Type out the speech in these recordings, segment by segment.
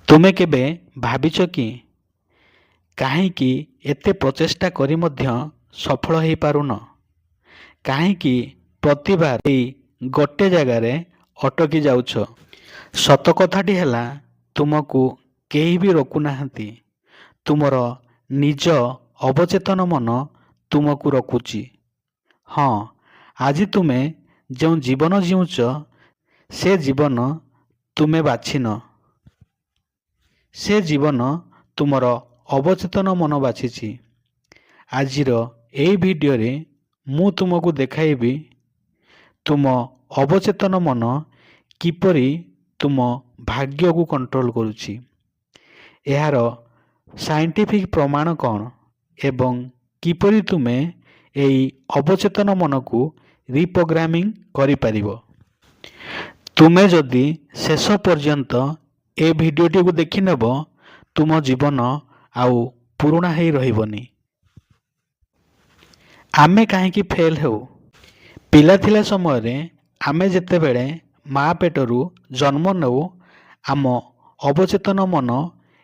ତୁମେ କେବେ ଭାବିଛ କି କାହିଁକି ଏତେ ପ୍ରଚେଷ୍ଟା କରି ମଧ୍ୟ ସଫଳ ହୋଇପାରୁନ? କାହିଁକି ପ୍ରତିବାର ଏଇ ଗୋଟେ ଜାଗାରେ ଅଟକି ଯାଉଛ? ସତ କଥାଟି ହେଲା, ତୁମକୁ କେହି ବି ରୋକୁନାହାନ୍ତି। ତୁମର ନିଜ ଅବଚେତନ ମନ ତୁମକୁ ରୋକୁଛି। ହଁ, ଆଜି ତୁମେ ଯେଉଁ ଜୀବନ ଜିଉଛ, ସେ ଜୀବନ ତୁମେ ବାଛିନ। ସେ ଜୀବନ ତୁମର ଅବଚେତନ ମନ ବାଛିଛି। ଆଜିର ଏହି ଭିଡ଼ିଓରେ ମୁଁ ତୁମକୁ ଦେଖାଇବି ତୁମ ଅବଚେତନ ମନ କିପରି ତୁମ ଭାଗ୍ୟକୁ କଣ୍ଟ୍ରୋଲ କରୁଛି। ଏହାର ସାଇଣ୍ଟିଫିକ୍ ପ୍ରମାଣ କ'ଣ ଏବଂ କିପରି ତୁମେ ଏହି ଅବଚେତନ ମନକୁ ରିପ୍ରୋଗ୍ରାମିଂ କରିପାରିବ। ତୁମେ ଯଦି ଶେଷ ପର୍ଯ୍ୟନ୍ତ ଏ ଭିଡ଼ିଓଟିକୁ ଦେଖିନେବ, ତୁମ ଜୀବନ ଆଉ ପୁରୁଣା ହେଇ ରହିବନି। ଆମେ କାହିଁକି ଫେଲ୍ ହେଉ? ପିଲା ଥିଲା ସମୟରେ ଆମେ ଯେତେବେଳେ ମା ପେଟରୁ ଜନ୍ମ ନେଉ, ଆମ ଅବଚେତନ ମନ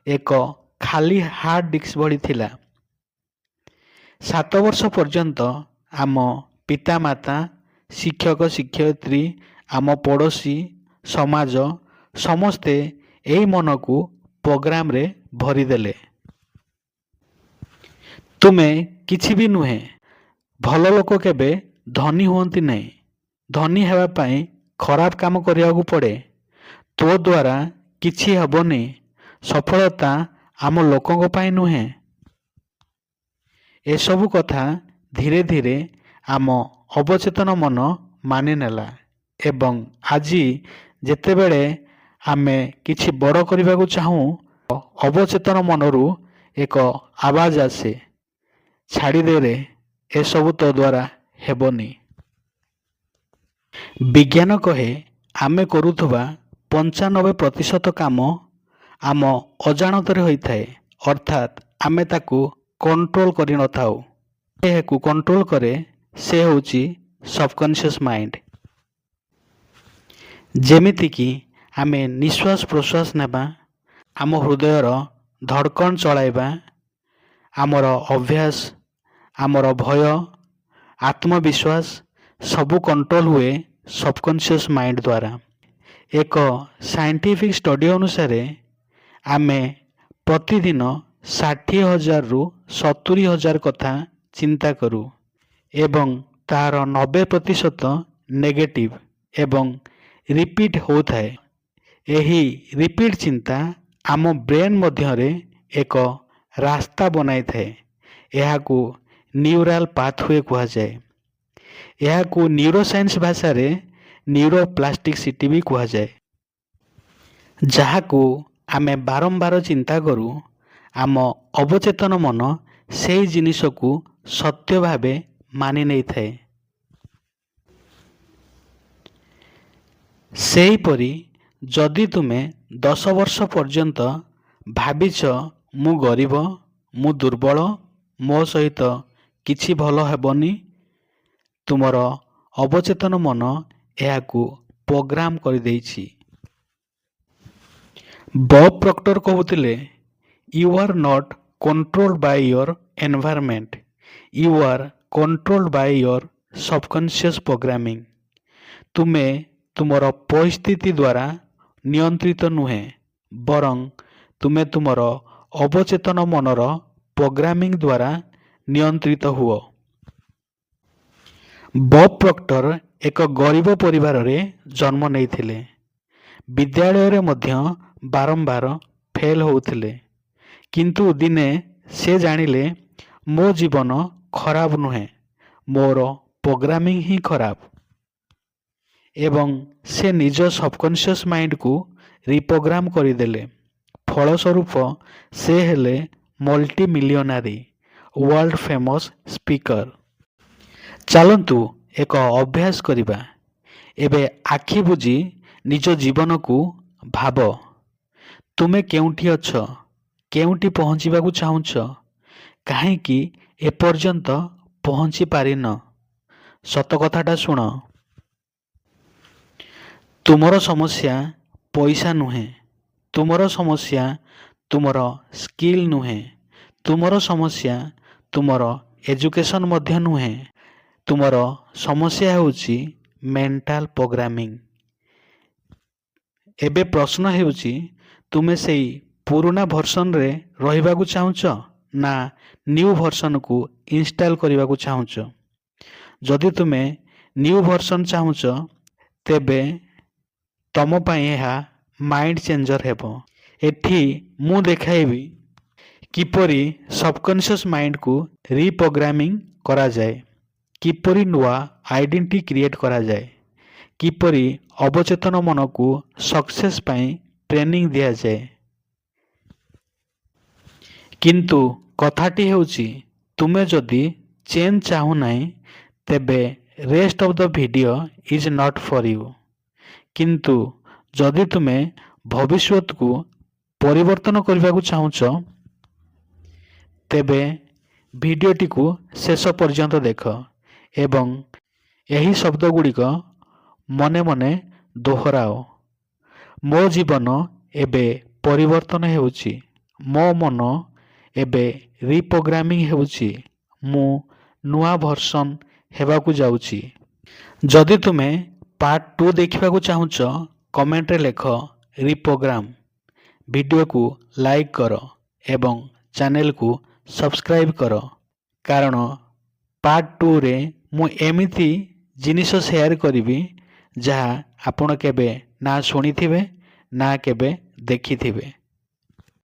ଏକ ଖାଲି ହାର୍ଡ଼ ଡିସ୍କ ଭଳି ଥିଲା। 7 ବର୍ଷ ପର୍ଯ୍ୟନ୍ତ ଆମ ପିତାମାତା, ଶିକ୍ଷକ ଶିକ୍ଷୟିତ୍ରୀ, ଆମ ପଡ଼ୋଶୀ, ସମାଜ ସମସ୍ତେ ଏହି ମନକୁ ପ୍ରୋଗ୍ରାମରେ ଭରିଦେଲେ। ତୁମେ କିଛି ବି ନୁହେଁ। ଭଲ ଲୋକ କେବେ ଧନୀ ହୁଅନ୍ତି ନାହିଁ। ଧନୀ ହେବା ପାଇଁ ଖରାପ କାମ କରିବାକୁ ପଡ଼େ। ତୋ ଦ୍ୱାରା କିଛି ହେବନି। ସଫଳତା ଆମ ଲୋକଙ୍କ ପାଇଁ ନୁହେଁ। ଏସବୁ କଥା ଧୀରେ ଧୀରେ ଆମ ଅବଚେତନ ମନ ମାନିନେଲା ଏବଂ ଆଜି ଯେତେବେଳେ ଆମେ କିଛି ବଡ଼ କରିବାକୁ ଚାହୁଁ, ଅବଚେତନ ମନରୁ ଏକ ଆବାଜ ଆସେ, ଛାଡ଼ିଦେରେ, ଏସବୁ ତୋ ଦ୍ୱାରା ହେବନି। ବିଜ୍ଞାନ କହେ ଆମେ କରୁଥିବା 95% କାମ ଆମ ଅଜାଣତରେ ହୋଇଥାଏ, ଅର୍ଥାତ୍ ଆମେ ତାକୁ କଣ୍ଟ୍ରୋଲ କରିନଥାଉ। ଏହାକୁ କଣ୍ଟ୍ରୋଲ କରେ, ସେ ହେଉଛି ସବକନସିୟସ୍ ମାଇଣ୍ଡ। ଯେମିତିକି ଆମେ ନିଶ୍ୱାସ ପ୍ରଶ୍ୱାସ ନେବା, ଆମ ହୃଦୟର ଧଡ଼କଣ ଚଳାଇବା, ଆମର ଅଭ୍ୟାସ, ଆମର ଭୟ, ଆତ୍ମବିଶ୍ୱାସ ସବୁ କଣ୍ଟ୍ରୋଲ ହୁଏ ସବକନସିୟସ୍ ମାଇଣ୍ଡ ଦ୍ୱାରା। ଏକ ସାଇଣ୍ଟିଫିକ୍ ଷ୍ଟଡି ଅନୁସାରେ ଆମେ ପ୍ରତିଦିନ 60,000ରୁ 70,000 କଥା ଚିନ୍ତା କରୁ ଏବଂ ତାହାର 90% ନେଗେଟିଭ ଏବଂ ରିପିଟ୍ ହେଉଥାଏ। ଏହି ରିପିଟ୍ ଚିନ୍ତା ଆମ ବ୍ରେନ୍ ମଧ୍ୟରେ ଏକ ରାସ୍ତା ବନାଇଥାଏ। ଏହାକୁ ନ୍ୟୁରାଲ ପାଥୱେ କୁହାଯାଏ। ଏହାକୁ ନ୍ୟୁରୋସାଇନ୍ସ ଭାଷାରେ ନ୍ୟୁରୋପ୍ଲାଷ୍ଟିସିଟି ବି କୁହାଯାଏ। ଯାହାକୁ ଆମେ ବାରମ୍ବାର ଚିନ୍ତା କରୁ, ଆମ ଅବଚେତନ ମନ ସେହି ଜିନିଷକୁ ସତ୍ୟ ଭାବେ ମାନି ନେଇଥାଏ। ସେହିପରି ଯଦି ତୁମେ 10 ବର୍ଷ ପର୍ଯ୍ୟନ୍ତ ଭାବିଛ ମୁଁ ଗରିବ, ମୁଁ ଦୁର୍ବଳ, ମୋ ସହିତ କିଛି ଭଲ ହେବନି, ତୁମର ଅବଚେତନ ମନ ଏହାକୁ ପ୍ରୋଗ୍ରାମ କରିଦେଇଛି। ବବ୍ ପ୍ରକ୍ଟର କହୁଥିଲେ, you are not controlled by your environment, you are controlled by your subconscious programming. ତୁମେ ତୁମର ପରିସ୍ଥିତି ଦ୍ୱାରା ନିୟନ୍ତ୍ରିତ ନୁହେଁ, ବରଂ ତୁମେ ତୁମର ଅବଚେତନ ମନର ପ୍ରୋଗ୍ରାମିଂ ଦ୍ୱାରା ନିୟନ୍ତ୍ରିତ ହୁଅ। ବବ୍ ପ୍ରକ୍ଟର ଏକ ଗରିବ ପରିବାରରେ ଜନ୍ମ ନେଇଥିଲେ। ବିଦ୍ୟାଳୟରେ ମଧ୍ୟ ବାରମ୍ବାର ଫେଲ୍ ହେଉଥିଲେ। କିନ୍ତୁ ଦିନେ ସେ ଜାଣିଲେ ମୋ ଜୀବନ ଖରାପ ନୁହେଁ, ମୋର ପ୍ରୋଗ୍ରାମିଂ ହିଁ ଖରାପ। ଏବଂ ସେ ନିଜ ସବକନସିୟସ୍ ମାଇଣ୍ଡକୁ ରିପ୍ରୋଗ୍ରାମ କରିଦେଲେ। ଫଳସ୍ୱରୂପ ସେ ହେଲେ ମଲ୍ଟି ମିଲିୟନାରୀ, ୱାର୍ଲ୍ଡ ଫେମସ୍ ସ୍ପିକର। ଚାଲନ୍ତୁ ଏକ ଅଭ୍ୟାସ କରିବା। ଏବେ ଆଖି ବୁଜି ନିଜ ଜୀବନକୁ ଭାବ। ତୁମେ କେଉଁଠି ଅଛ? କେଉଁଠି ପହଞ୍ଚିବାକୁ ଚାହୁଁଛ? କାହିଁକି ଏପର୍ଯ୍ୟନ୍ତ ପହଞ୍ଚି ପାରିନ? ସତ କଥାଟା ଶୁଣ। ତୁମର ସମସ୍ୟା ପଇସା ନୁହେଁ, ତୁମର ସମସ୍ୟା ତୁମର ସ୍କିଲ୍ ନୁହେଁ। ତୁମର ସମସ୍ୟା ତୁମର ଏଜୁକେସନ୍ ମଧ୍ୟ ନୁହେଁ। ତୁମର ସମସ୍ୟା ହେଉଛି ମେଣ୍ଟାଲ ପ୍ରୋଗ୍ରାମିଂ। ଏବେ ପ୍ରଶ୍ନ ହେଉଛି ତୁମେ ସେଇ ପୁରୁଣା ଭର୍ସନରେ ରହିବାକୁ ଚାହୁଁଛ ନା ନ୍ୟୁ ଭର୍ସନକୁ ଇନଷ୍ଟାଲ କରିବାକୁ ଚାହୁଁଛ? ଯଦି ତୁମେ ନ୍ୟୁ ଭର୍ସନ ଚାହୁଁଛ ତେବେ ତମ ପାଇଁ ଏହା ମାଇଣ୍ଡ ଚେଞ୍ଜର ହେବ। ଏଠି ମୁଁ ଦେଖାଇବି କିପରି ସବକନସିୟସ୍ ମାଇଣ୍ଡକୁ ରିପ୍ରୋଗ୍ରାମିଂ କରାଯାଏ, କିପରି ନୂଆ ଆଇଡେଣ୍ଟିଟି କ୍ରିଏଟ୍ କରାଯାଏ, କିପରି ଅବଚେତନ ମନକୁ ସକ୍ସେସ୍ ପାଇଁ ଟ୍ରେନିଂ ଦିଆଯାଏ। କିନ୍ତୁ କଥାଟି ହେଉଛି ତୁମେ ଯଦି ଚେଞ୍ଜ ଚାହୁଁନାହିଁ ତେବେ rest of the video is not for you. କିନ୍ତୁ ଯଦି ତୁମେ ଭବିଷ୍ୟତକୁ ପରିବର୍ତ୍ତନ କରିବାକୁ ଚାହୁଁଛ ତେବେ ଭିଡ଼ିଓଟିକୁ ଶେଷ ପର୍ଯ୍ୟନ୍ତ ଦେଖ ଏବଂ ଏହି ଶବ୍ଦଗୁଡ଼ିକ ମନେ ମନେ ଦୋହରାଅ। ମୋ ଜୀବନ ଏବେ ପରିବର୍ତ୍ତନ ହେଉଛି, ମୋ ମନ ଏବେ ରିପ୍ରୋଗ୍ରାମିଂ ହେଉଛି, ମୁଁ ନୂଆ ଭର୍ସନ ହେବାକୁ ଯାଉଛି। ଯଦି ତୁମେ ପାର୍ଟ 2 ଦେଖିବାକୁ ଚାହୁଁଛ କମେଣ୍ଟରେ ଲେଖ ରିପ୍ରୋଗ୍ରାମ। ଭିଡ଼ିଓକୁ ଲାଇକ୍ କର ଏବଂ ଚ୍ୟାନେଲକୁ ସବସ୍କ୍ରାଇବ୍ କର, କାରଣ ପାର୍ଟ 2ରେ ମୁଁ ଏମିତି ଜିନିଷ ସେୟାର କରିବି ଯାହା ଆପଣ କେବେ ନା ଶୁଣିଥିବେ ନା କେବେ ଦେଖିଥିବେ।